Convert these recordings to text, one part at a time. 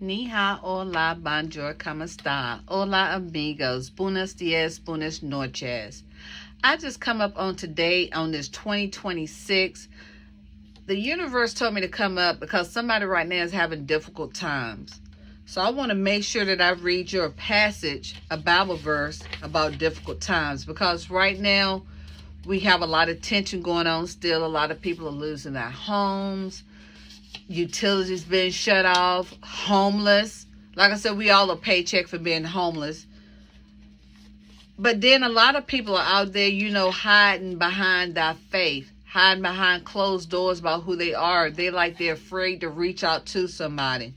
Ni hao, hola, bonjour, como esta? Hola, amigos. Buenos dias, buenas noches. I just come up on today on this 2026. The universe told me to come up because somebody right now is having difficult times. So I want to make sure that I read you a passage, a Bible verse about difficult times, because right now we have a lot of tension going on still. A lot of people are losing their homes. Utilities being shut off, homeless. Like I said, we all a paycheck for being homeless. But then a lot of people are out there, hiding behind their faith, hiding behind closed doors about who they are. They're afraid to reach out to somebody.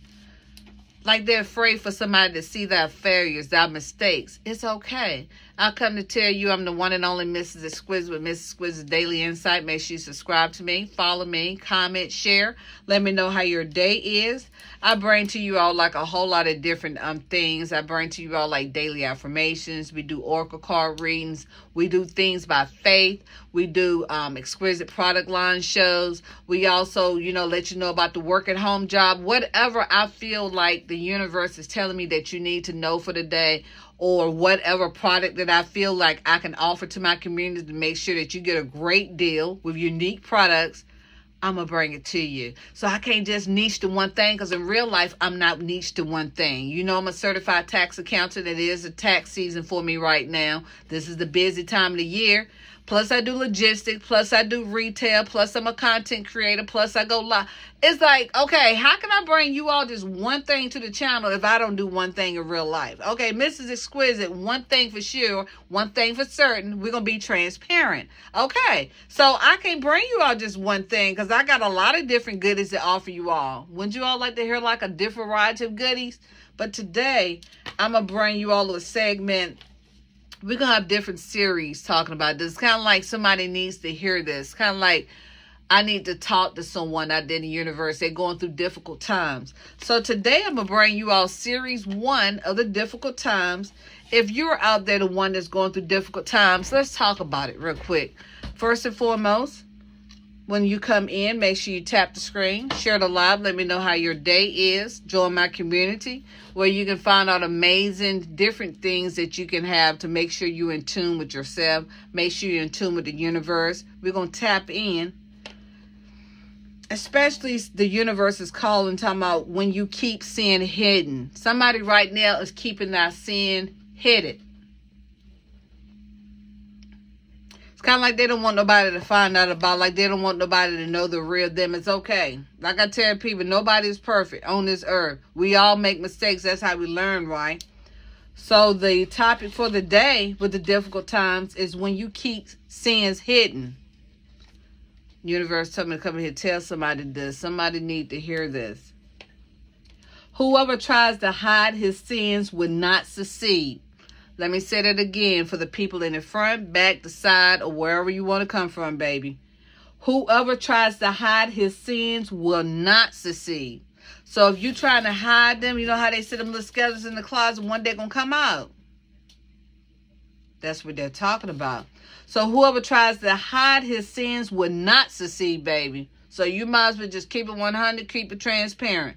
Like they're afraid for somebody to see their failures, their mistakes. It's okay. I come to tell you I'm the one and only Mrs. Exquisite with Mrs Exquisite Daily Insight. Make sure you subscribe to me, follow me, comment, share. Let me know how your day is. I bring to you all like a whole lot of different things. I bring to you all like daily affirmations. We do oracle card readings. We do things by faith. We do exquisite product line shows. We also, let you know about the work at home job. Whatever I feel like the universe is telling me that you need to know for the day, or whatever product that I feel like I can offer to my community to make sure that you get a great deal with unique products, I'm going to bring it to you. So I can't just niche to one thing, because in real life, I'm not niche to one thing. I'm a certified tax accountant. It is a tax season for me right now. This is the busy time of the year. Plus, I do logistics. Plus, I do retail. Plus, I'm a content creator. Plus, I go live. It's like, okay, how can I bring you all just one thing to the channel if I don't do one thing in real life? Okay, Mrs. Exquisite, one thing for sure, one thing for certain, we're going to be transparent. Okay, so I can't bring you all just one thing, because I got a lot of different goodies to offer you all. Wouldn't you all like to hear like a different variety of goodies? But today, I'm going to bring you all a segment. We're going to have different series talking about this. Kind of like somebody needs to hear this. Kind of like I need to talk to someone out there in the universe. They're going through difficult times. So today I'm going to bring you all series 1 of the difficult times. If you're out there, the one that's going through difficult times, let's talk about it real quick. First and foremost, when you come in, make sure you tap the screen, share the live, let me know how your day is. Join my community where you can find out amazing different things that you can have to make sure you're in tune with yourself. Make sure you're in tune with the universe. We're going to tap in. Especially the universe is calling, talking about when you keep sin hidden. Somebody right now is keeping that sin hidden. It's kind of like they don't want nobody to find out about, like they don't want nobody to know the real them. It's okay. Like I tell people, nobody's perfect on this earth. We all make mistakes. That's how we learn, right? So the topic for the day with the difficult times is when you keep sins hidden. Universe told me to come here and tell somebody this. Somebody need to hear this. Whoever tries to hide his sins will not succeed. Let me say that again for the people in the front, back, the side, or wherever you want to come from, baby. Whoever tries to hide his sins will not succeed. So if you're trying to hide them, you know how they sit them little skeletons in the closet, one day going to come out. That's what they're talking about. So whoever tries to hide his sins will not succeed, baby. So you might as well just keep it 100, keep it transparent.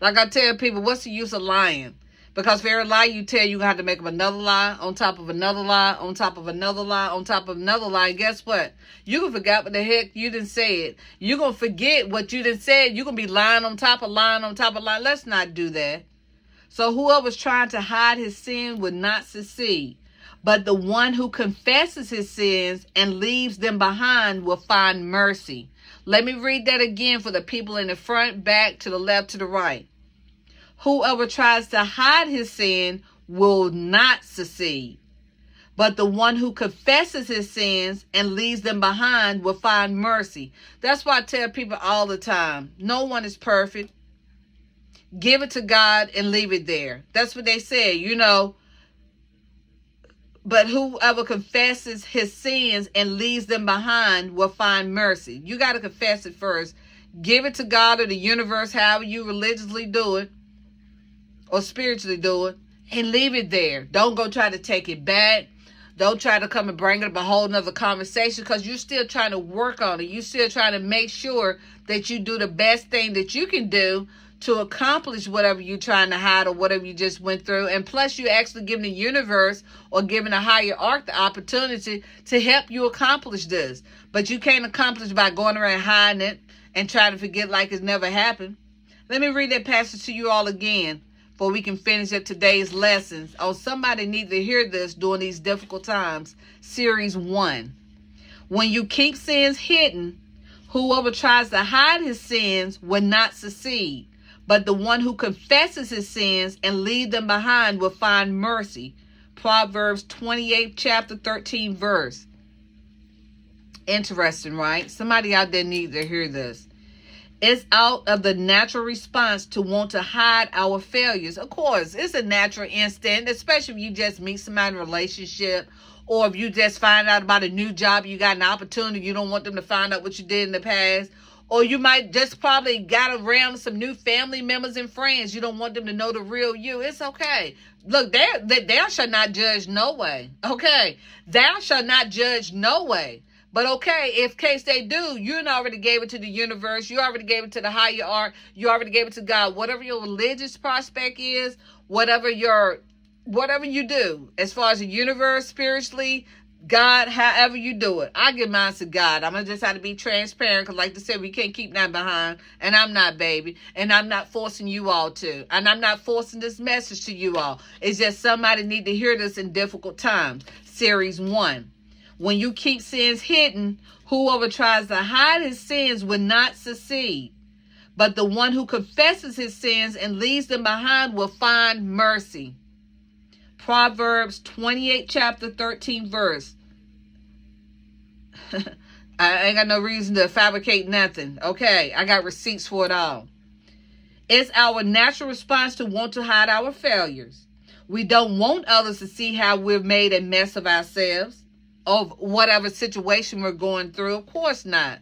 Like I tell people, what's the use of lying? Because for every lie you tell, you have to make up another lie, on top of another lie, on top of another lie, on top of another lie. And guess what? You can forget what the heck you didn't say it. You're going to forget what you didn't say. You're going to be lying on top of lying on top of lying. Let's not do that. So whoever's trying to hide his sin would not succeed. But the one who confesses his sins and leaves them behind will find mercy. Let me read that again for the people in the front, back, to the left, to the right. Whoever tries to hide his sin will not succeed. But the one who confesses his sins and leaves them behind will find mercy. That's why I tell people all the time, no one is perfect. Give it to God and leave it there. That's what they say, But whoever confesses his sins and leaves them behind will find mercy. You got to confess it first. Give it to God or the universe, however you religiously do it. Or spiritually do it, and leave it there. Don't go try to take it back. Don't try to come and bring up a whole nother conversation, because you're still trying to work on it. You're still trying to make sure that you do the best thing that you can do to accomplish whatever you're trying to hide or whatever you just went through. And plus, you're actually giving the universe or giving a higher arc the opportunity to help you accomplish this. But you can't accomplish by going around hiding it and trying to forget like it's never happened. Let me read that passage to you all again before we can finish up today's lessons. Oh, somebody needs to hear this during these difficult times. Series 1. When you keep sins hidden, whoever tries to hide his sins will not succeed. But the one who confesses his sins and leaves them behind will find mercy. Proverbs 28, chapter 13, verse. Interesting, right? Somebody out there needs to hear this. It's out of the natural response to want to hide our failures. Of course, it's a natural instinct, especially if you just meet somebody in a relationship, or if you just find out about a new job, you got an opportunity, you don't want them to find out what you did in the past. Or you might just probably got around some new family members and friends. You don't want them to know the real you. It's okay. Look, thou shalt not judge no way. Okay. Thou shalt not judge no way. But okay, if case they do, you already gave it to the universe. You already gave it to the higher art. You already gave it to God. Whatever your religious prospect is, whatever you do, as far as the universe, spiritually, God, however you do it, I give mine to God. I'm going to just have to be transparent, because like I said, we can't keep that behind. And I'm not, baby. And I'm not forcing you all to. And I'm not forcing this message to you all. It's just somebody need to hear this in difficult times. Series 1. When you keep sins hidden, whoever tries to hide his sins will not succeed. But the one who confesses his sins and leaves them behind will find mercy. Proverbs 28, chapter 13, verse. I ain't got no reason to fabricate nothing. Okay, I got receipts for it all. It's our natural response to want to hide our failures. We don't want others to see how we've made a mess of ourselves, of whatever situation we're going through. Of course not.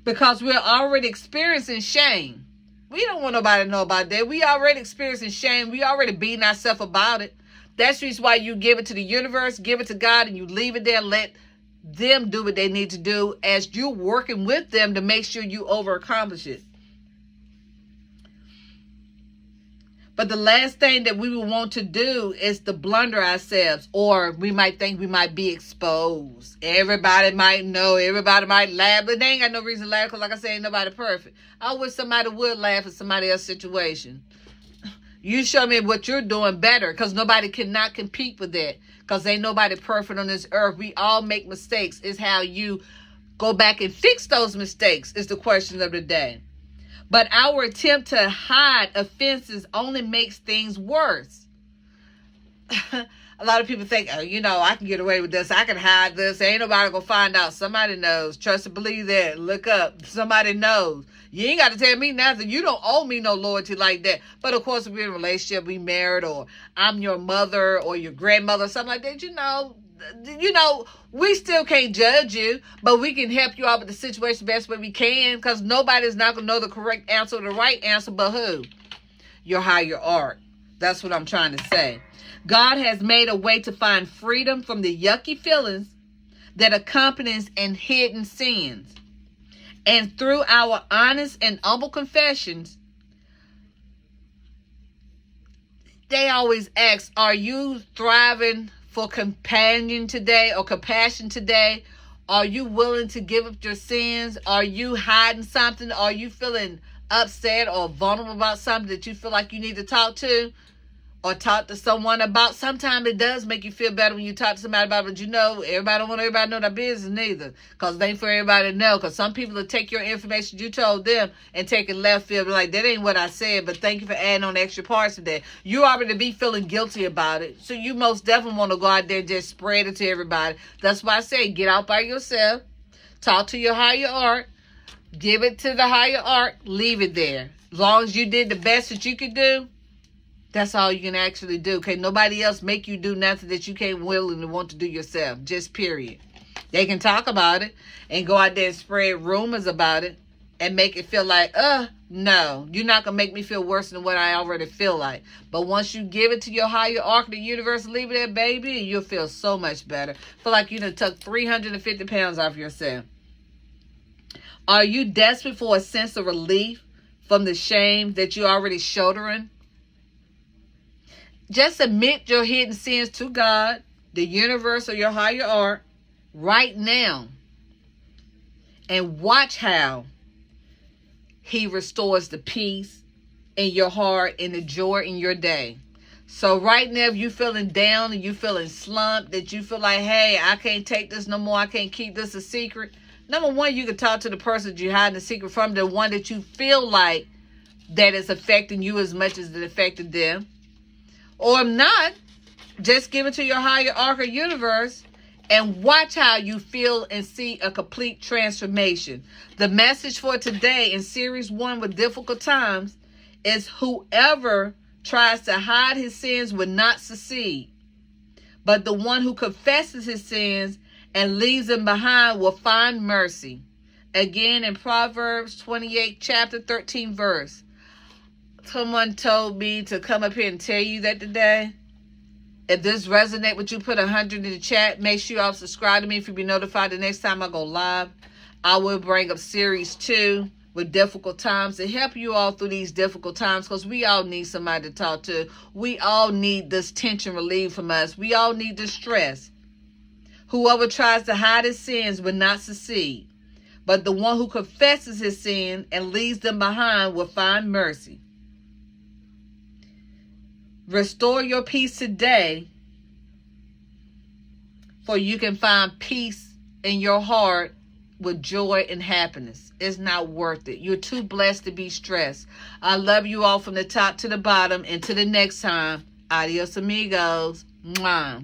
Because we're already experiencing shame. We don't want nobody to know about that. We already experiencing shame. We already beating ourselves about it. That's the reason why you give it to the universe, give it to God, and you leave it there and let them do what they need to do as you're working with them to make sure you over-accomplish it. But the last thing that we would want to do is to blunder ourselves, or we might think we might be exposed. Everybody might know, everybody might laugh, but they ain't got no reason to laugh, because like I said, ain't nobody perfect. I wish somebody would laugh at somebody else's situation. You show me what you're doing better, because nobody cannot compete with that, because ain't nobody perfect on this earth. We all make mistakes. It's how you go back and fix those mistakes is the question of the day. But our attempt to hide offenses only makes things worse. A lot of people think, oh, I can get away with this. I can hide this. Ain't nobody going to find out. Somebody knows. Trust and believe that. Look up. Somebody knows. You ain't got to tell me nothing. You don't owe me no loyalty like that. But, of course, if we're in a relationship, we married, or I'm your mother or your grandmother, something like that, we still can't judge you, but we can help you out with the situation the best way we can, because nobody's not going to know the correct answer or the right answer, but who? Your higher art. That's what I'm trying to say. God has made a way to find freedom from the yucky feelings that accompanies and hidden sins. And through our honest and humble confessions, they always ask, are you thriving for companion today or compassion today? Are you willing to give up your sins? Are you hiding something? Are you feeling upset or vulnerable about something that you feel like you need to talk to or talk to someone about? Sometimes it does make you feel better when you talk to somebody about it, but everybody don't want everybody to know their business neither, because it ain't for everybody to know, because some people will take your information you told them and take it left field, like, that ain't what I said, but thank you for adding on extra parts of that. You already be feeling guilty about it, so you most definitely want to go out there and just spread it to everybody. That's why I say get out by yourself, talk to your higher art, give it to the higher art, leave it there. As long as you did the best that you could do, that's all you can actually do. Can't nobody else make you do nothing that you can't willingly want to do yourself. Just period. They can talk about it and go out there and spread rumors about it and make it feel like, no, you're not going to make me feel worse than what I already feel like. But once you give it to your higher arc of the universe, leave it there, baby, you'll feel so much better. Feel like you done took 350 pounds off yourself. Are you desperate for a sense of relief from the shame that you're already shouldering? Just admit your hidden sins to God, the universe, or your higher arc right now. And watch how He restores the peace in your heart and the joy in your day. So right now, if you're feeling down and you're feeling slumped, that you feel like, hey, I can't take this no more, I can't keep this a secret. Number one, you can talk to the person that you're hiding the secret from, the one that you feel like that is affecting you as much as it affected them. Or if not, just give it to your higher arc or universe and watch how you feel and see a complete transformation. The message for today in Series 1 with Difficult Times is whoever tries to hide his sins will not succeed, but the one who confesses his sins and leaves them behind will find mercy. Again, in Proverbs 28, chapter 13, verse. Someone told me to come up here and tell you that today. If this resonates with you, put 100 in the chat. Make sure y'all subscribe to me if you be notified the next time I go live. I will bring up Series 2 with Difficult Times to help you all through these difficult times, because we all need somebody to talk to. We all need this tension relieved from us. We all need this stress. Whoever tries to hide his sins will not succeed, but the one who confesses his sin and leaves them behind will find mercy. Restore your peace today, for you can find peace in your heart with joy and happiness. It's not worth it. You're too blessed to be stressed. I love you all from the top to the bottom. Until the next time, adios amigos. Mwah.